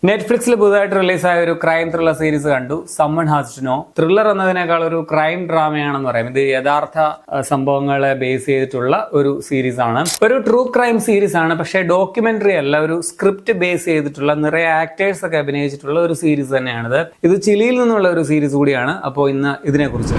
നെറ്റ്ഫ്ലിക്സിൽ പുതുതായിട്ട് റിലീസായ ഒരു ക്രൈം ത്രില്ലർ സീരീസ് കണ്ടു. Someone has to know. Thriller എന്നതിനേക്കാൾ ഒരു ക്രൈം ഡ്രാമയാണെന്ന് പറയാം. ഇത് യഥാർത്ഥ സംഭവങ്ങളെ ബേസ് ചെയ്തിട്ടുള്ള ഒരു സീരീസ് ആണ്. ഒരു ട്രൂ ക്രൈം സീരീസ് ആണ്, പക്ഷേ ഡോക്യുമെന്ററി അല്ല. ഒരു സ്ക്രിപ്റ്റ് ബേസ് ചെയ്തിട്ടുള്ള നിറയെ ആക്ടേഴ്സ് ഒക്കെ അഭിനയിച്ചിട്ടുള്ള ഒരു സീരീസ് തന്നെയാണിത്. ഇത് ചിലിയിൽ നിന്നുള്ള ഒരു സീരീസ് കൂടിയാണ്. അപ്പോൾ ഇന്ന് ഇതിനെക്കുറിച്ച്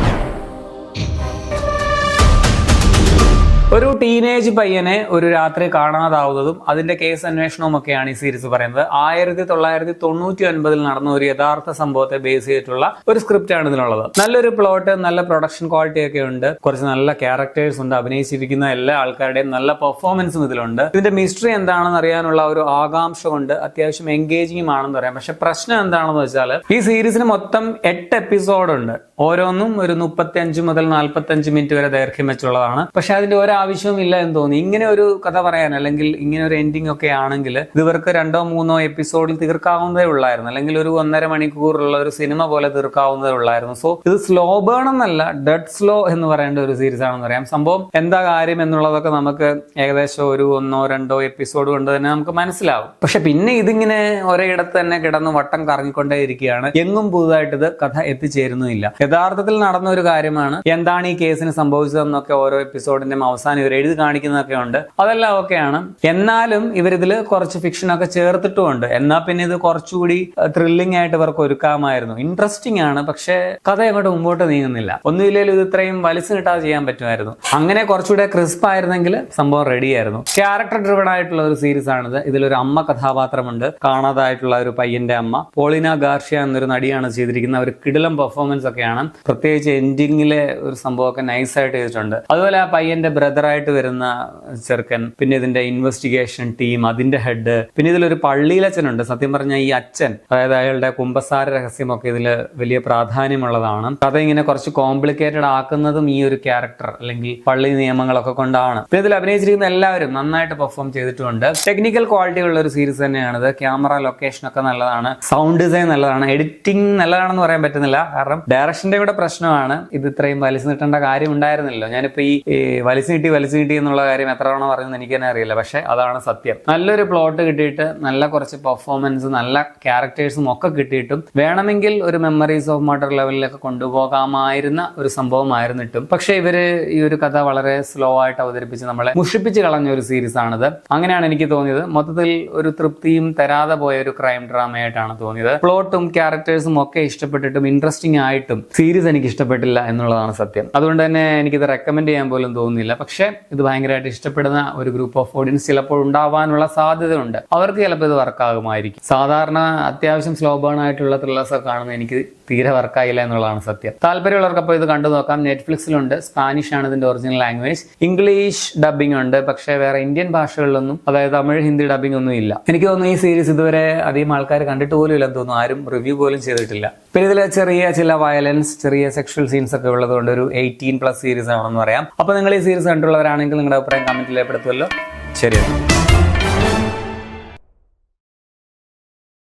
ഒരു ടീനേജ് പയ്യനെ ഒരു രാത്രി കാണാതാവുന്നതും അതിന്റെ കേസ് അന്വേഷണവും ഒക്കെയാണ് ഈ സീരീസ് പറയുന്നത്. 1999 നടന്ന ഒരു യഥാർത്ഥ സംഭവത്തെ ബേസ് ചെയ്തിട്ടുള്ള ഒരു സ്ക്രിപ്റ്റ് ആണ് ഇതിനുള്ളത്. നല്ലൊരു പ്ലോട്ട്, നല്ല പ്രൊഡക്ഷൻ ക്വാളിറ്റി ഒക്കെ ഉണ്ട്, കുറച്ച് നല്ല ക്യാരക്ടേഴ്സ് ഉണ്ട്, അഭിനയിച്ചിരിക്കുന്ന എല്ലാ ആൾക്കാരുടെയും നല്ല പെർഫോമൻസും ഇതിലുണ്ട്. ഇതിന്റെ മിസ്റ്ററി എന്താണെന്ന് അറിയാനുള്ള ഒരു ആകാംക്ഷ കൊണ്ട് അത്യാവശ്യം എൻഗേജിംഗ് ആണെന്ന് പറയാം. പക്ഷെ പ്രശ്നം എന്താണെന്ന് വെച്ചാൽ ഈ സീരീസിന് മൊത്തം 8 എപ്പിസോഡ് ഉണ്ട്. ഓരോന്നും ഒരു 35 മുതൽ 45 മിനിറ്റ് വരെ ദൈർഘ്യം വെച്ചുള്ളതാണ്. പക്ഷെ അതിന്റെ ഒരാവശ്യവും ഇല്ല എന്ന് തോന്നി. ഇങ്ങനെ ഒരു കഥ പറയാൻ അല്ലെങ്കിൽ ഇങ്ങനെ ഒരു എൻഡിങ് ഒക്കെ ആണെങ്കിൽ ഇവർക്ക് 2-3 എപ്പിസോഡിൽ തീർക്കാവുന്നതേ ഉള്ളായിരുന്നു, അല്ലെങ്കിൽ ഒരു 1.5 മണിക്കൂറുള്ള ഒരു സിനിമ പോലെ തീർക്കാവുന്നതേ ഉള്ളായിരുന്നു. സോ ഇത് സ്ലോ ബേൺ എന്നല്ല, ഡെഡ് സ്ലോ എന്ന് പറയേണ്ട ഒരു സീരീസ് ആണെന്ന് പറയാം. സംഭവം എന്താ കാര്യം എന്നുള്ളതൊക്കെ നമുക്ക് ഏകദേശം ഒരു 1-2 എപ്പിസോഡ് കൊണ്ട് തന്നെ നമുക്ക് മനസ്സിലാവും. പക്ഷെ പിന്നെ ഇതിങ്ങനെ ഒരേയിടത്ത് തന്നെ കിടന്ന് വട്ടം കറങ്ങിക്കൊണ്ടേ ഇരിക്കുകയാണ്. എങ്ങും പുതുതായിട്ട് ഇത് കഥ എത്തിച്ചേരുന്നുമില്ല. യഥാർത്ഥത്തിൽ നടന്ന ഒരു കാര്യമാണ്, എന്താണ് ഈ കേസിന് സംഭവിച്ചതെന്നൊക്കെ ഓരോ എപ്പിസോഡിന്റെ അവസാനം ഇവർ എഴുതി കാണിക്കുന്നതൊക്കെ ഉണ്ട്. അതെല്ലാം ഓക്കെയാണ്. എന്നാലും ഇവരിതിൽ കുറച്ച് ഫിക്ഷൻ ഒക്കെ ചേർത്തിട്ടുമുണ്ട്. എന്നാൽ പിന്നെ ഇത് കുറച്ചുകൂടി ത്രില്ലിംഗ് ആയിട്ട് ഇവർക്ക് ഒരുക്കാമായിരുന്നു. ഇൻട്രസ്റ്റിംഗ് ആണ്, പക്ഷെ കഥ അങ്ങോട്ട് മുമ്പോട്ട് നീങ്ങുന്നില്ല. ഒന്നുമില്ലെങ്കിലും ഇത് ഇത്രയും വലിച്ചു കിട്ടാതെ ചെയ്യാൻ പറ്റുമായിരുന്നു. അങ്ങനെ കുറച്ചുകൂടെ ക്രിസ്പ് ആയിരുന്നെങ്കിൽ സംഭവം റെഡിയായിരുന്നു. ക്യാരക്ടർ ഡ്രിവൺ ആയിട്ടുള്ള ഒരു സീരീസ് ആണിത്. ഇതിലൊരു അമ്മ കഥാപാത്രമുണ്ട്, കാണാതായിട്ടുള്ള ഒരു പയ്യന്റെ അമ്മ. പോളിന ഗാർഷ്യ എന്നൊരു നടിയാണ് ചെയ്തിരിക്കുന്ന ഒരു കിടിലം പെർഫോമൻസ് ഒക്കെയാണ്. പ്രത്യേകിച്ച് എൻഡിങ്ങിലെ ഒരു സംഭവമൊക്കെ നൈസായിട്ട് ചെയ്തിട്ടുണ്ട്. അതുപോലെ ആ പയ്യന്റെ ബ്രദറായിട്ട് വരുന്ന ചെറുക്കൻ, പിന്നെ ഇതിന്റെ ഇൻവെസ്റ്റിഗേഷൻ ടീം, അതിന്റെ ഹെഡ്, പിന്നെ ഇതിലൊരു പള്ളിയിലച്ഛനുണ്ട്. സത്യം പറഞ്ഞാൽ ഈ അച്ഛൻ, അതായത് അയാളുടെ കുമ്പസാര രഹസ്യമൊക്കെ ഇതിൽ വലിയ പ്രാധാന്യമുള്ളതാണ്. കഥ ഇങ്ങനെ കുറച്ച് കോംപ്ലിക്കേറ്റഡ് ആക്കുന്നതും ഈ ഒരു ക്യാരക്ടർ അല്ലെങ്കിൽ പള്ളി നിയമങ്ങളൊക്കെ കൊണ്ടാണ്. പിന്നെ ഇതിൽ അഭിനയിച്ചിരിക്കുന്ന എല്ലാവരും നന്നായിട്ട് പെർഫോം ചെയ്തിട്ടുണ്ട്. ടെക്നിക്കൽ ക്വാളിറ്റി ഉള്ള ഒരു സീരീസ് തന്നെയാണിത്. ക്യാമറ, ലൊക്കേഷൻ ഒക്കെ നല്ലതാണ്, സൗണ്ട് ഡിസൈൻ നല്ലതാണ്, എഡിറ്റിംഗ് നല്ലതാണെന്ന് പറയാൻ പറ്റുന്നില്ല. കാരണം ഡയറക്ഷന്റെ കൂടെ പ്രശ്നമാണ്. ഇത് ഇത്രയും വലിച്ചു നീട്ടേണ്ട കാര്യം ഉണ്ടായിരുന്നില്ലല്ലോ. ഞാനിപ്പോ ഈ വലിച്ചു നീട്ടി എന്നുള്ള കാര്യം എത്ര തവണ പറയുന്നത് എനിക്ക് തന്നെ അറിയില്ല, പക്ഷെ അതാണ് സത്യം. നല്ലൊരു പ്ലോട്ട് കിട്ടിയിട്ട്, നല്ല കുറച്ച് പെർഫോമൻസ്, നല്ല ക്യാരക്ടേഴ്സും ഒക്കെ കിട്ടിയിട്ടും വേണമെങ്കിൽ ഒരു മെമ്മറീസ് ഓഫ് മർഡർ ലെവലിലൊക്കെ കൊണ്ടുപോകാമായിരുന്ന ഒരു സംഭവമായിരുന്നിട്ടും പക്ഷെ ഇവര് ഈ ഒരു കഥ വളരെ സ്ലോ ആയിട്ട് അവതരിപ്പിച്ച് നമ്മളെ മുഷിപ്പിച്ച് കളഞ്ഞ ഒരു സീരീസ് ആണിത്. അങ്ങനെയാണ് എനിക്ക് തോന്നിയത്. മൊത്തത്തിൽ ഒരു തൃപ്തിയും തരാതെ പോയ ഒരു ക്രൈം ഡ്രാമയായിട്ടാണ് തോന്നിയത്. പ്ലോട്ടും ക്യാരക്ടേഴ്സും ഒക്കെ ഇഷ്ടപ്പെട്ടിട്ടും ഇൻട്രസ്റ്റിംഗ് ആയിട്ടും സീരീസ് എനിക്ക് ഇഷ്ടപ്പെട്ടില്ല എന്നുള്ളതാണ് സത്യം. അതുകൊണ്ട് തന്നെ എനിക്കിത് റെക്കമെൻഡ് ചെയ്യാൻ പോലും തോന്നുന്നില്ല. പക്ഷെ ഇത് ഭയങ്കരമായിട്ട് ഇഷ്ടപ്പെടുന്ന ഒരു ഗ്രൂപ്പ് ഓഫ് ഓഡിയൻസ് ചിലപ്പോൾ ഉണ്ടാവാനുള്ള സാധ്യതയുണ്ട്. അവർക്ക് ചിലപ്പോൾ ഇത് വർക്കാകുമായിരിക്കും. സാധാരണ അത്യാവശ്യം സ്ലോ ബേൺ ആയിട്ടുള്ള ത്രില്ലേഴ്സ് ഒക്കെ കാണുന്നത് എനിക്ക് തീരെ വർക്കായില്ല എന്നുള്ളതാണ് സത്യം. താല്പര്യമുള്ളവർക്ക് അപ്പോൾ ഇത് കണ്ടു നോക്കാം. നെറ്റ്ഫ്ലിക്സിലുണ്ട്. സ്പാനിഷ് ആണ് ഇതിന്റെ ഒറിജിനൽ ലാംഗ്വേജ്. ഇംഗ്ലീഷ് ഡബിംഗ് ഉണ്ട്, പക്ഷേ വേറെ ഇന്ത്യൻ ഭാഷകളിലൊന്നും, അതായത് തമിഴ്, ഹിന്ദി ഡബിംഗ് ഒന്നും ഇല്ല. എനിക്ക് തോന്നുന്നു ഈ സീരീസ് ഇതുവരെ അധികം ആൾക്കാർ കണ്ടിട്ട് പോലും ഇല്ലെന്ന് തോന്നുന്നു. ആരും റിവ്യൂ പോലും ചെയ്തിട്ടില്ല. പിന്നെ ഇതിൽ ചെറിയ ചില വയലൻസ്, ചെറിയ സെക്ഷൽ സീൻസ് ഒക്കെ ഉള്ളതുകൊണ്ട് ഒരു 18+ സീരീസ് ആണെന്ന് പറയാം. അപ്പോൾ നിങ്ങൾ ഈ സീരീസ് കണ്ടുള്ളവരാണെങ്കിൽ നിങ്ങളുടെ അഭിപ്രായം കമന്റിൽ രേഖപ്പെടുത്തുമല്ലോ. ശരി.